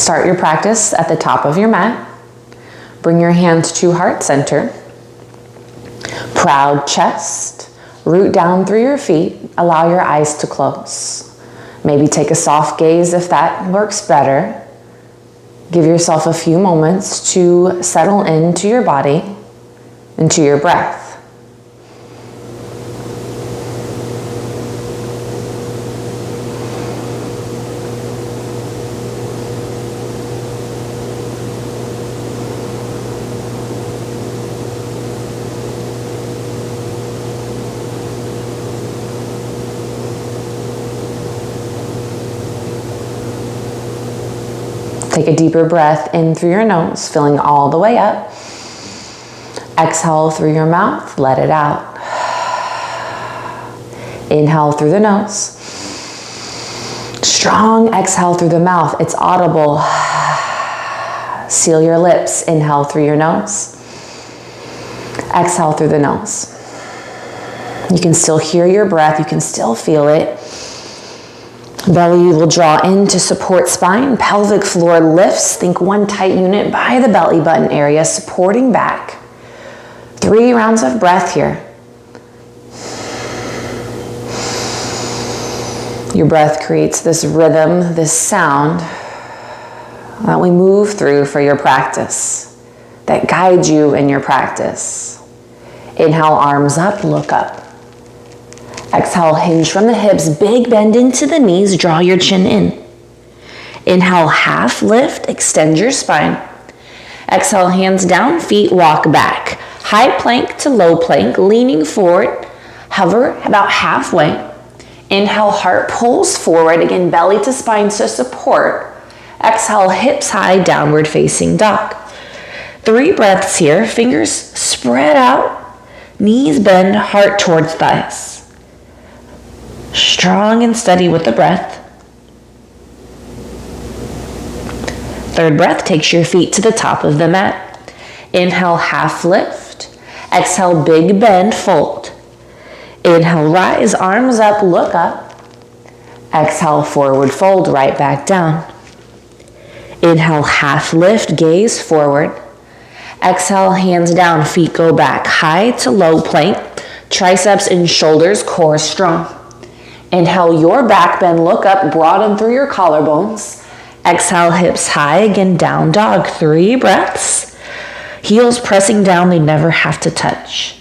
Start your practice at the top of your mat. Bring your hands to heart center. Proud chest. Root down through your feet. Allow your eyes to close. Maybe take a soft gaze if that works better. Give yourself a few moments to settle into your body, into your breath. Take a deeper breath in through your nose, filling all the way up. Exhale through your mouth, let it out. Inhale through the nose. Strong exhale through the mouth, it's audible. Seal your lips, inhale through your nose. Exhale through the nose. You can still hear your breath, you can still feel it. Belly will draw in to support spine. Pelvic floor lifts. Think one tight unit by the belly button area, supporting back. 3 rounds of breath here. Your breath creates this rhythm, this sound that we move through for your practice, that guides you in your practice. Inhale, arms up, look up. Exhale, hinge from the hips, big bend into the knees, draw your chin in. Inhale, half lift, extend your spine. Exhale, hands down, feet walk back. High plank to low plank, leaning forward, hover about halfway. Inhale, heart pulls forward, again, belly to spine to support. Exhale, hips high, downward facing dog. 3 breaths here, fingers spread out, knees bend, heart towards thighs. Strong and steady with the breath. 3rd breath takes your feet to the top of the mat. Inhale, half lift. Exhale, big bend, fold. Inhale, rise, arms up, look up. Exhale, forward fold, right back down. Inhale, half lift, gaze forward. Exhale, hands down, feet go back, high to low plank. Triceps and shoulders, core strong. Inhale, your back bend, look up, broaden through your collarbones. Exhale, hips high, again, down dog. 3 breaths. Heels pressing down, they never have to touch.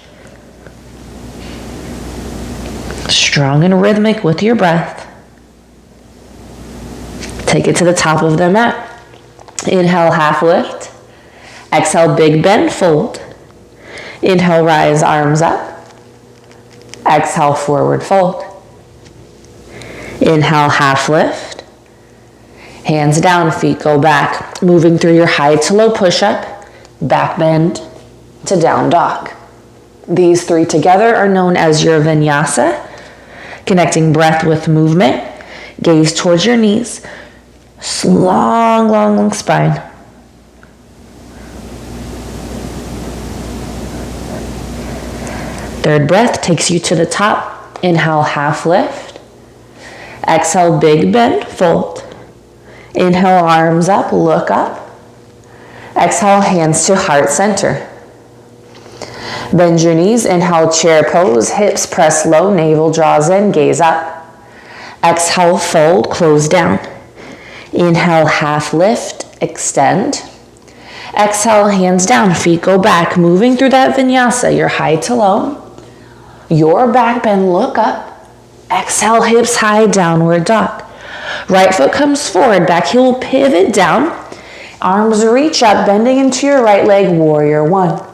Strong and rhythmic with your breath. Take it to the top of the mat. Inhale, half lift. Exhale, big bend, fold. Inhale, rise, arms up. Exhale, forward fold. Inhale, half lift. Hands down, feet go back. Moving through your high to low push-up, back bend to down dog. These 3 together are known as your vinyasa, connecting breath with movement. Gaze towards your knees. Long, long, long spine. Third breath takes you to the top. Inhale, half lift. Exhale, big bend, fold. Inhale, arms up, look up. Exhale, hands to heart center. Bend your knees, inhale, chair pose, hips press low, navel draws in, gaze up. Exhale, fold, close down. Inhale, half lift, extend. Exhale, hands down, feet go back, moving through that vinyasa, your high to low. Your back bend, look up. Exhale, hips high, downward dog. Right foot comes forward, back heel will pivot down. Arms reach up, bending into your right leg, warrior 1.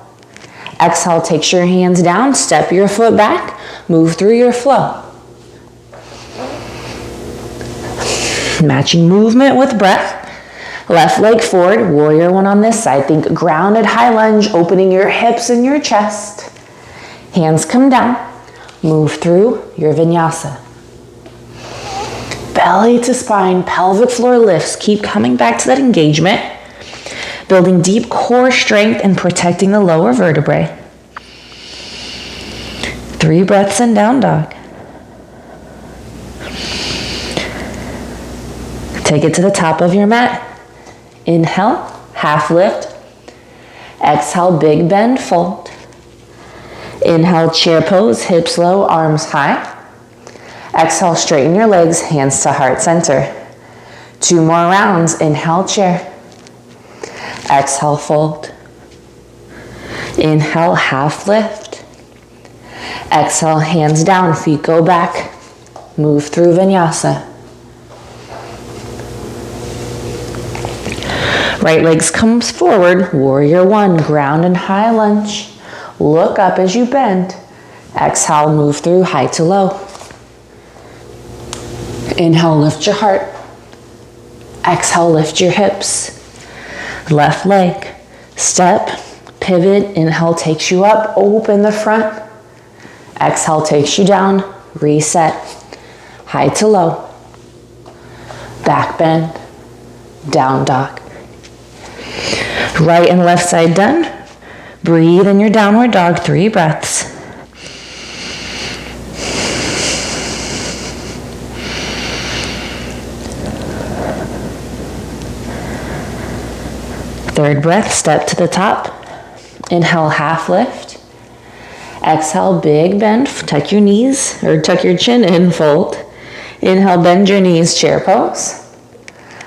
Exhale, takes your hands down, step your foot back, move through your flow. Matching movement with breath. Left leg forward, warrior 1 on this side. Think grounded high lunge, opening your hips and your chest. Hands come down. Move through your vinyasa. Belly to spine, pelvic floor lifts. Keep coming back to that engagement. Building deep core strength and protecting the lower vertebrae. 3 breaths in down dog. Take it to the top of your mat. Inhale, half lift. Exhale, big bend, fold. Inhale, chair pose, hips low, arms high. Exhale, straighten your legs, hands to heart center. 2 more rounds. Inhale, chair. Exhale, fold. Inhale, half lift. Exhale, hands down, feet go back. Move through vinyasa. Right legs comes forward, warrior one, ground and high lunge. Look up as you bend. Exhale, move through high to low. Inhale, lift your heart. Exhale, lift your hips. Left leg, step, pivot. Inhale takes you up, open the front. Exhale takes you down, reset. High to low. Back bend, down dog. Right and left side done. Breathe in your downward dog, 3 breaths. Third breath, step to the top. Inhale, half lift. Exhale, big bend, tuck your knees, or tuck your chin in, fold. Inhale, bend your knees, chair pose.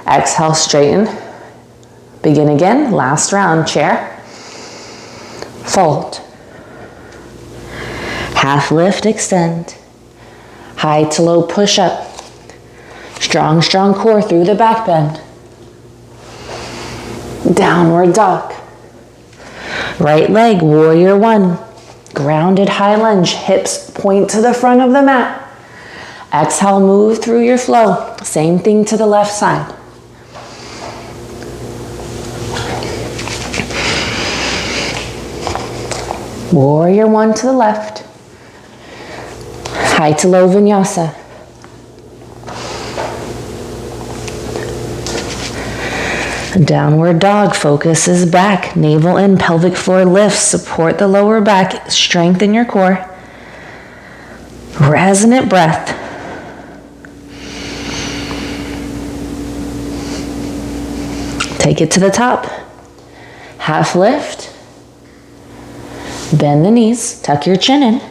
Exhale, straighten. Begin again, last round, chair. Fold. Half lift, extend. High to low, push up. Strong, strong core through the back bend. Downward dog. Right leg, warrior one. Grounded high lunge, hips point to the front of the mat. Exhale, move through your flow. Same thing to the left side. Warrior one to the left. High to low vinyasa. Downward dog, focus is back. Navel in, pelvic floor lifts. Support the lower back, strengthen your core. Resonant breath. Take it to the top. Half lift. Bend the knees, tuck your chin in.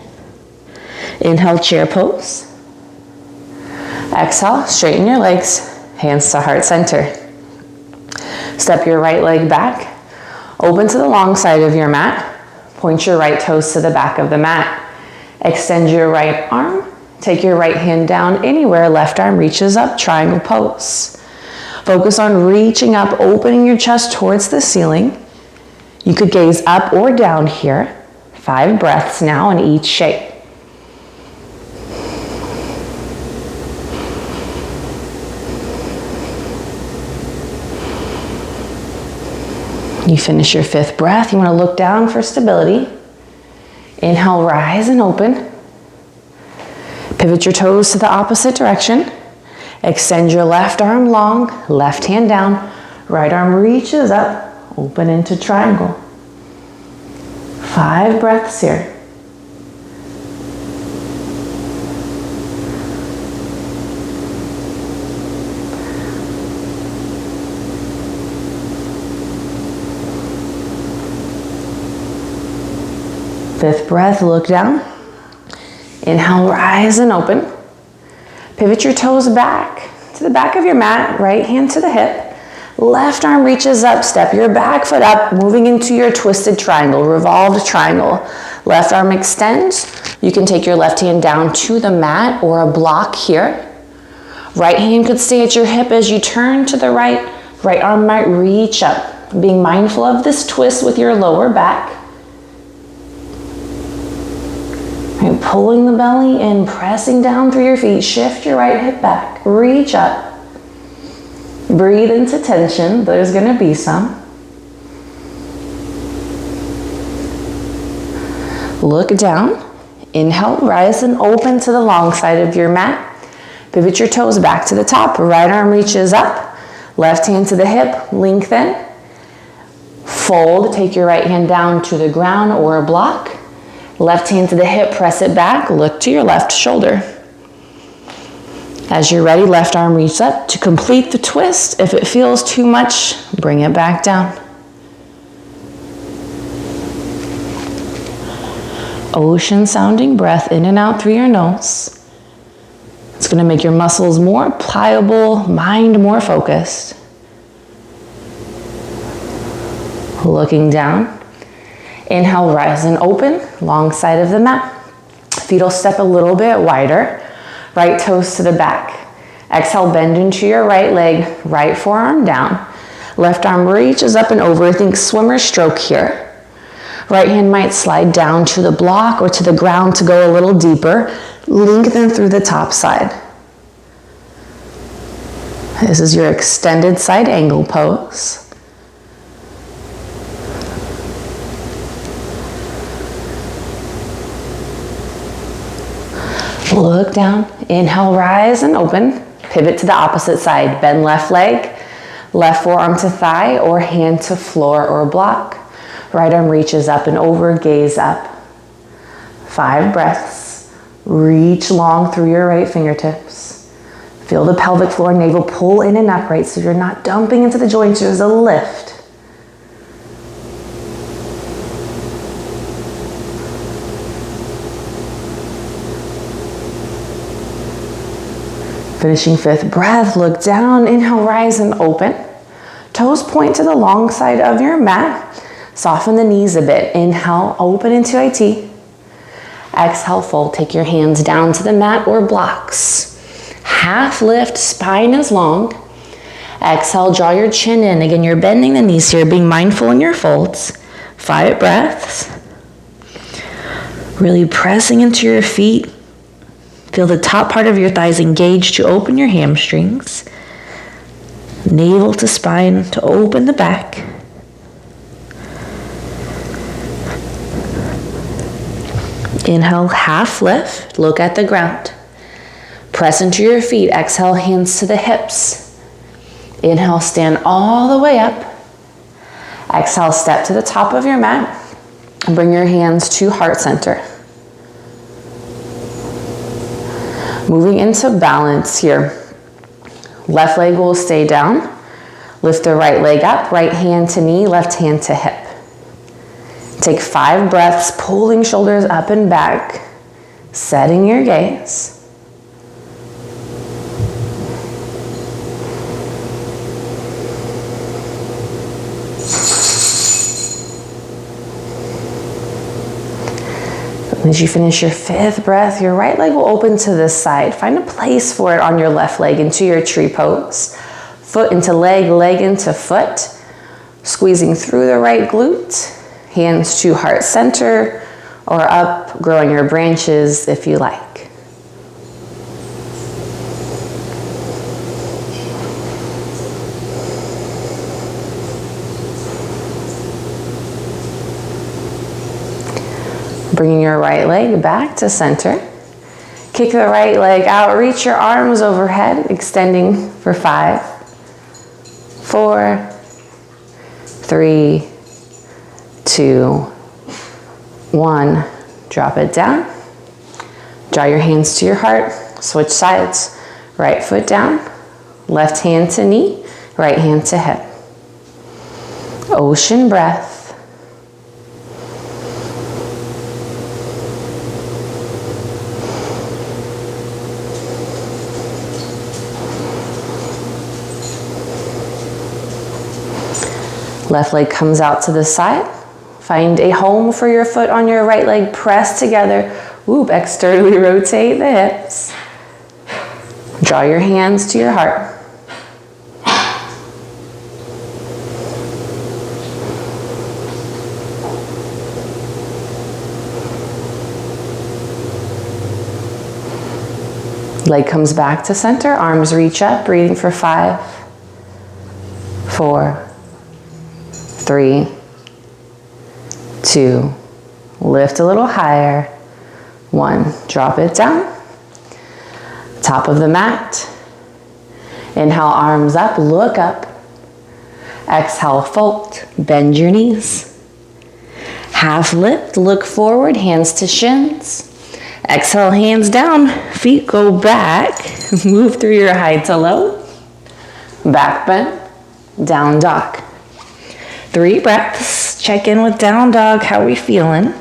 Inhale, chair pose. Exhale, straighten your legs, hands to heart center. Step your right leg back, open to the long side of your mat. Point your right toes to the back of the mat. Extend your right arm, take your right hand down anywhere, left arm reaches up, triangle pose. Focus on reaching up, opening your chest towards the ceiling. You could gaze up or down here. 5 breaths now in each shape. You finish your 5th breath. You want to look down for stability. Inhale, rise and open. Pivot your toes to the opposite direction. Extend your left arm long, left hand down. Right arm reaches up, open into triangle. 5 breaths here. Fifth breath, look down. Inhale, rise and open. Pivot your toes back to the back of your mat, right hand to the hip. Left arm reaches up, step your back foot up, moving into your twisted triangle, revolved triangle. Left arm extends. You can take your left hand down to the mat or a block here. Right hand could stay at your hip as you turn to the right. Right arm might reach up, being mindful of this twist with your lower back. Right, pulling the belly in, pressing down through your feet. Shift your right hip back, reach up. Breathe into tension, there's gonna be some. Look down, inhale, rise and open to the long side of your mat. Pivot your toes back to the top, right arm reaches up, left hand to the hip, lengthen. Fold, take your right hand down to the ground or a block. Left hand to the hip, press it back, look to your left shoulder. As you're ready, left arm reaches up to complete the twist. If it feels too much, bring it back down. Ocean sounding breath in and out through your nose. It's going to make your muscles more pliable, mind more focused. Looking down. Inhale, rise and open, long side of the mat. Feet will step a little bit wider. Right toes to the back. Exhale, bend into your right leg, right forearm down. Left arm reaches up and over. Think swimmer stroke here. Right hand might slide down to the block or to the ground to go a little deeper. Lengthen through the top side. This is your extended side angle pose. Look down, inhale, rise and open. Pivot to the opposite side. Bend left leg, left forearm to thigh or hand to floor or block. Right arm reaches up and over, gaze up. 5 breaths. Reach long through your right fingertips. Feel the pelvic floor, navel pull in and upright so you're not dumping into the joints. There's a lift. Finishing 5th breath, look down, inhale, rise and open. Toes point to the long side of your mat. Soften the knees a bit. Inhale, open into IT. Exhale, fold. Take your hands down to the mat or blocks. Half lift, spine is long. Exhale, draw your chin in. Again, you're bending the knees here, being mindful in your folds. 5 breaths. Really pressing into your feet. Feel the top part of your thighs engage to open your hamstrings. Navel to spine to open the back. Inhale, half lift, look at the ground. Press into your feet, exhale, hands to the hips. Inhale, stand all the way up. Exhale, step to the top of your mat. Bring your hands to heart center. Moving into balance here. Left leg will stay down. Lift the right leg up, right hand to knee, left hand to hip. Take 5 breaths, pulling shoulders up and back, setting your gaze. As you finish your 5th breath, your right leg will open to the side. Find a place for it on your left leg into your tree pose. Foot into leg, leg into foot. Squeezing through the right glute. Hands to heart center or up, growing your branches if you like. Bringing your right leg back to center. Kick the right leg out, reach your arms overhead, extending for 5, 4, 3, 2, 1. Drop it down. Draw your hands to your heart. Switch sides. Right foot down. Left hand to knee. Right hand to hip. Ocean breath. Left leg comes out to the side. Find a home for your foot on your right leg. Press together. Whoop, externally rotate the hips. Draw your hands to your heart. Leg comes back to center. Arms reach up. Breathing for 5, 4, 3, 2, lift a little higher. 1, drop it down. Top of the mat. Inhale, arms up, look up. Exhale, fold, bend your knees. Half lift, look forward, hands to shins. Exhale, hands down, feet go back. Move through your high to low. Back bend, down dog. 3 breaths. Check in with down dog. How are we feeling?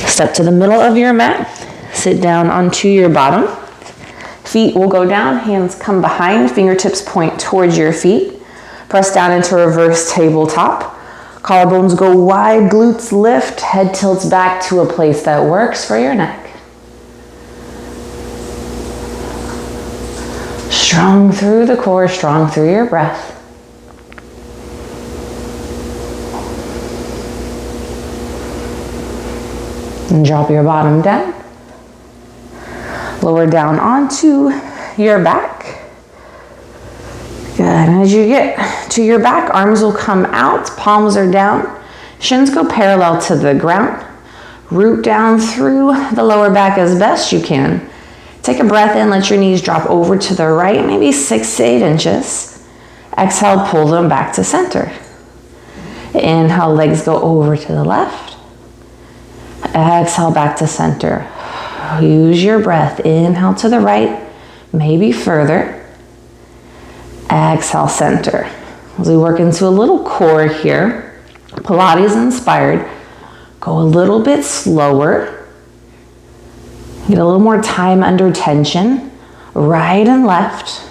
Step to the middle of your mat. Sit down onto your bottom. Feet will go down, hands come behind, fingertips point towards your feet. Press down into reverse tabletop. Collarbones go wide, glutes lift, head tilts back to a place that works for your neck. Strong through the core, strong through your breath. And drop your bottom down. Lower down onto your back. Good, and as you get to your back, arms will come out, palms are down, shins go parallel to the ground. Root down through the lower back as best you can. Take a breath in, let your knees drop over to the right, maybe 6 to 8 inches. Exhale, pull them back to center. Inhale, legs go over to the left. Exhale, back to center. Use your breath. Inhale to the right, maybe further. Exhale, center. As we work into a little core here, Pilates inspired, go a little bit slower. Get a little more time under tension, right and left.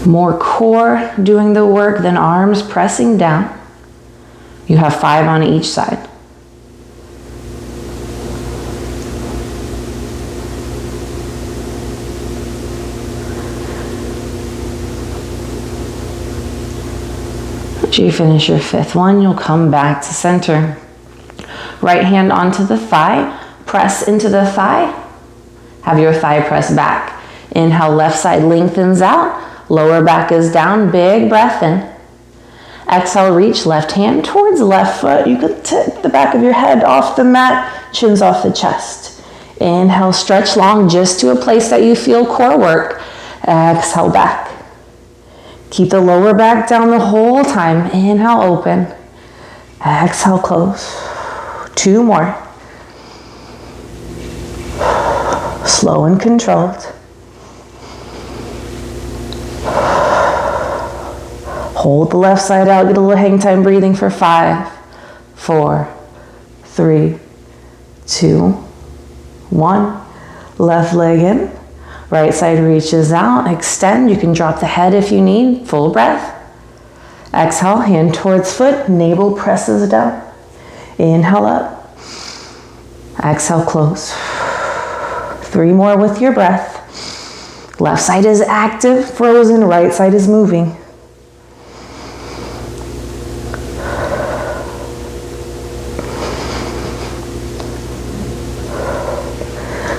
More core doing the work than arms pressing down. You have 5 on each side. After you finish your 5th one, you'll come back to center. Right hand onto the thigh, press into the thigh. Have your thigh press back. Inhale, left side lengthens out, lower back is down, big breath in. Exhale, reach left hand towards left foot. You could tip the back of your head off the mat, chins off the chest. Inhale, stretch long just to a place that you feel core work. Exhale, back. Keep the lower back down the whole time. Inhale, open. Exhale, close. 2 more. Slow and controlled. Hold the left side out, get a little hang time breathing for 5, 4, 3, 2, 1. Left leg in, right side reaches out, extend. You can drop the head if you need, full breath. Exhale, hand towards foot, navel presses down. Inhale up. Exhale, close. 3 more with your breath. Left side is active, frozen, right side is moving.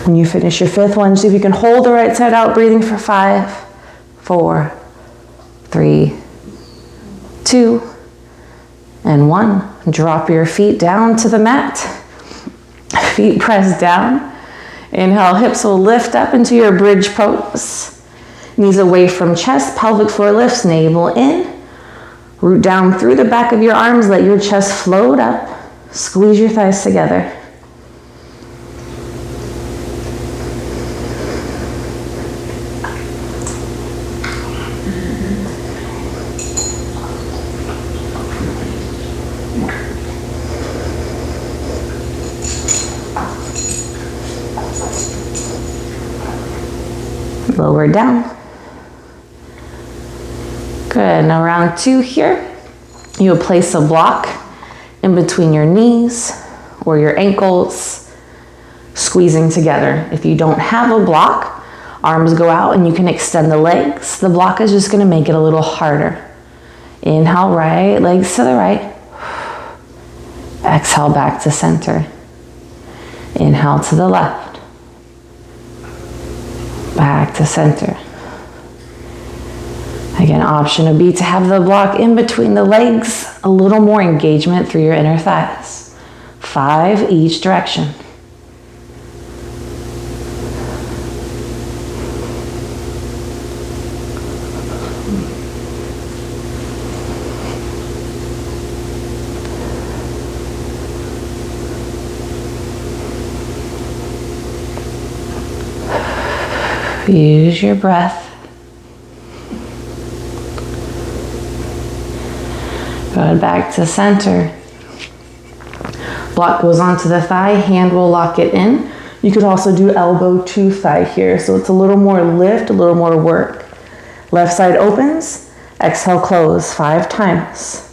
When you finish your 5th one, see if you can hold the right side out, breathing for 5, 4, 3, 2, and 1. Drop your feet down to the mat. Feet press down. Inhale, hips will lift up into your bridge pose. Knees away from chest, pelvic floor lifts, navel in. Root down through the back of your arms, let your chest float up. Squeeze your thighs together. Lower down. Good, now round 2 here. You will place a block in between your knees or your ankles, squeezing together. If you don't have a block, arms go out and you can extend the legs. The block is just gonna make it a little harder. Inhale, right, legs to the right. Exhale, back to center. Inhale to the left. Back to center. Again, option would be to have the block in between the legs, a little more engagement through your inner thighs. 5 each direction. Use your breath. Go back to center. Block goes onto the thigh, hand will lock it in. You could also do elbow to thigh here, so it's a little more lift, a little more work. Left side opens, exhale, close 5 times.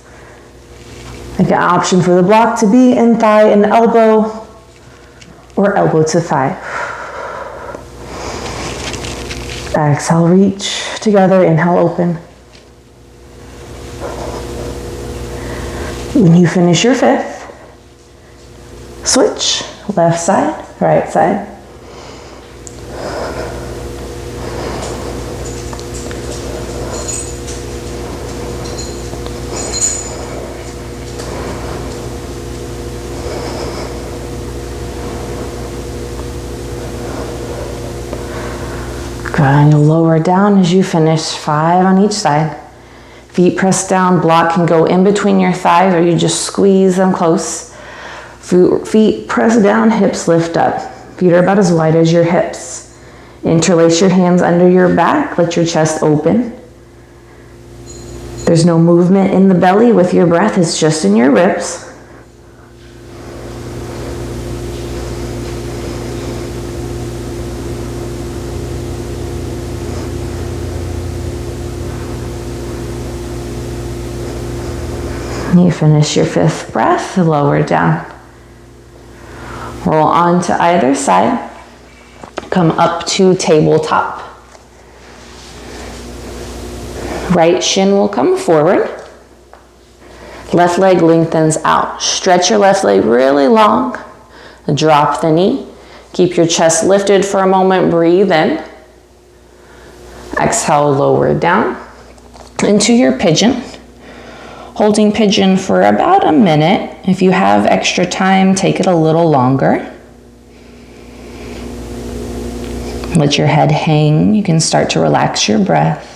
Make an option for the block to be in thigh and elbow, or elbow to thigh. Exhale, reach together, inhale, open. When you finish your 5th, switch, left side, right side. Good, and you'll lower down as you finish 5 on each side. Feet press down, block can go in between your thighs or you just squeeze them close. Feet press down, hips lift up. Feet are about as wide as your hips. Interlace your hands under your back, let your chest open. There's no movement in the belly with your breath, it's just in your ribs. You finish your 5th breath, lower down. Roll on to either side. Come up to tabletop. Right shin will come forward. Left leg lengthens out. Stretch your left leg really long. Drop the knee. Keep your chest lifted for a moment. Breathe in. Exhale, lower down into your pigeon. Holding pigeon for about a minute. If you have extra time, take it a little longer. Let your head hang. You can start to relax your breath.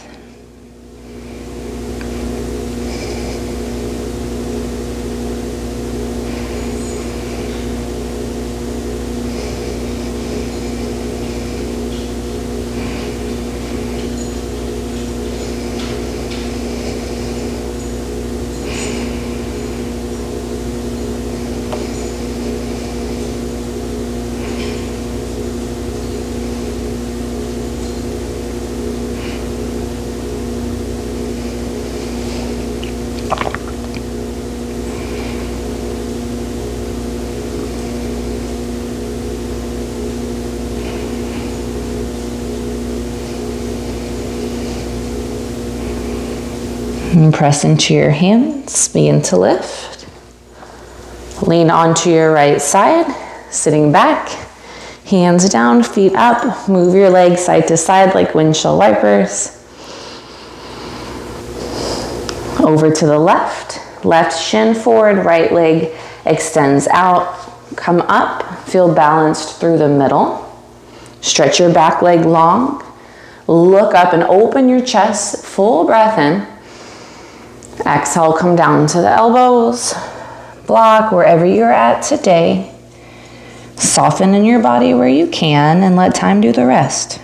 And press into your hands, begin to lift. Lean onto your right side, sitting back, hands down, feet up. Move your legs side to side like windshield wipers. Over to the left, left shin forward, right leg extends out. Come up, feel balanced through the middle. Stretch your back leg long. Look up and open your chest, full breath in. Exhale, come down to the elbows. Block wherever you're at today. Soften in your body where you can and let time do the rest.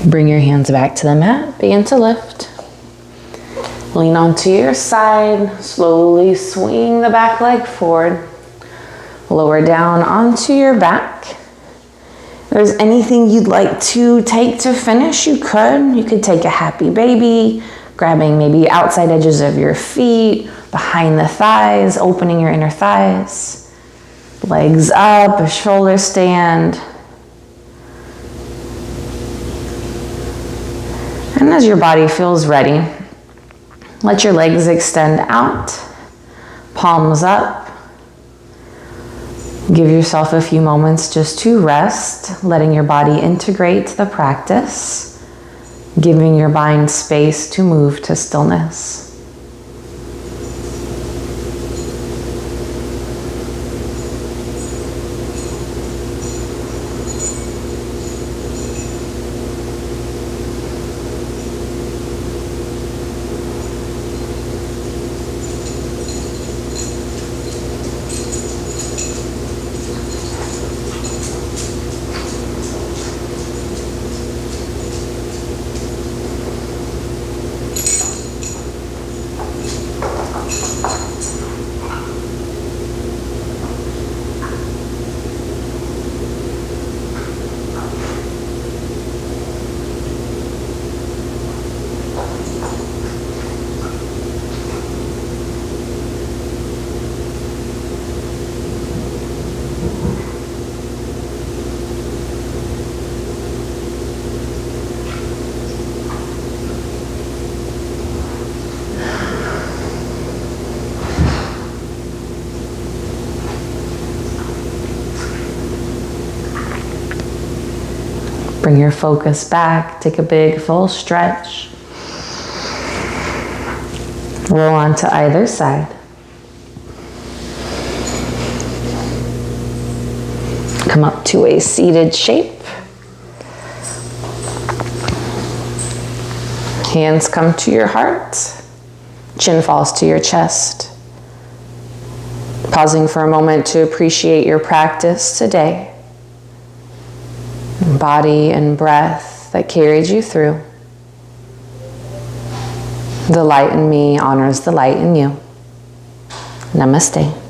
Bring your hands back to the mat, begin to lift. Lean onto your side, slowly swing the back leg forward. Lower down onto your back. there's anything you'd like to take to finish, you could. You could take a happy baby, grabbing maybe outside edges of your feet, behind the thighs, opening your inner thighs. Legs up, a shoulder stand. And as your body feels ready, let your legs extend out, palms up. Give yourself a few moments just to rest, letting your body integrate the practice, giving your mind space to move to stillness. Bring your focus back, take a big full stretch. Roll onto either side. Come up to a seated shape. Hands come to your heart. Chin falls to your chest. Pausing for a moment to appreciate your practice today. Body and breath that carried you through. The light in me honors the light in you. Namaste.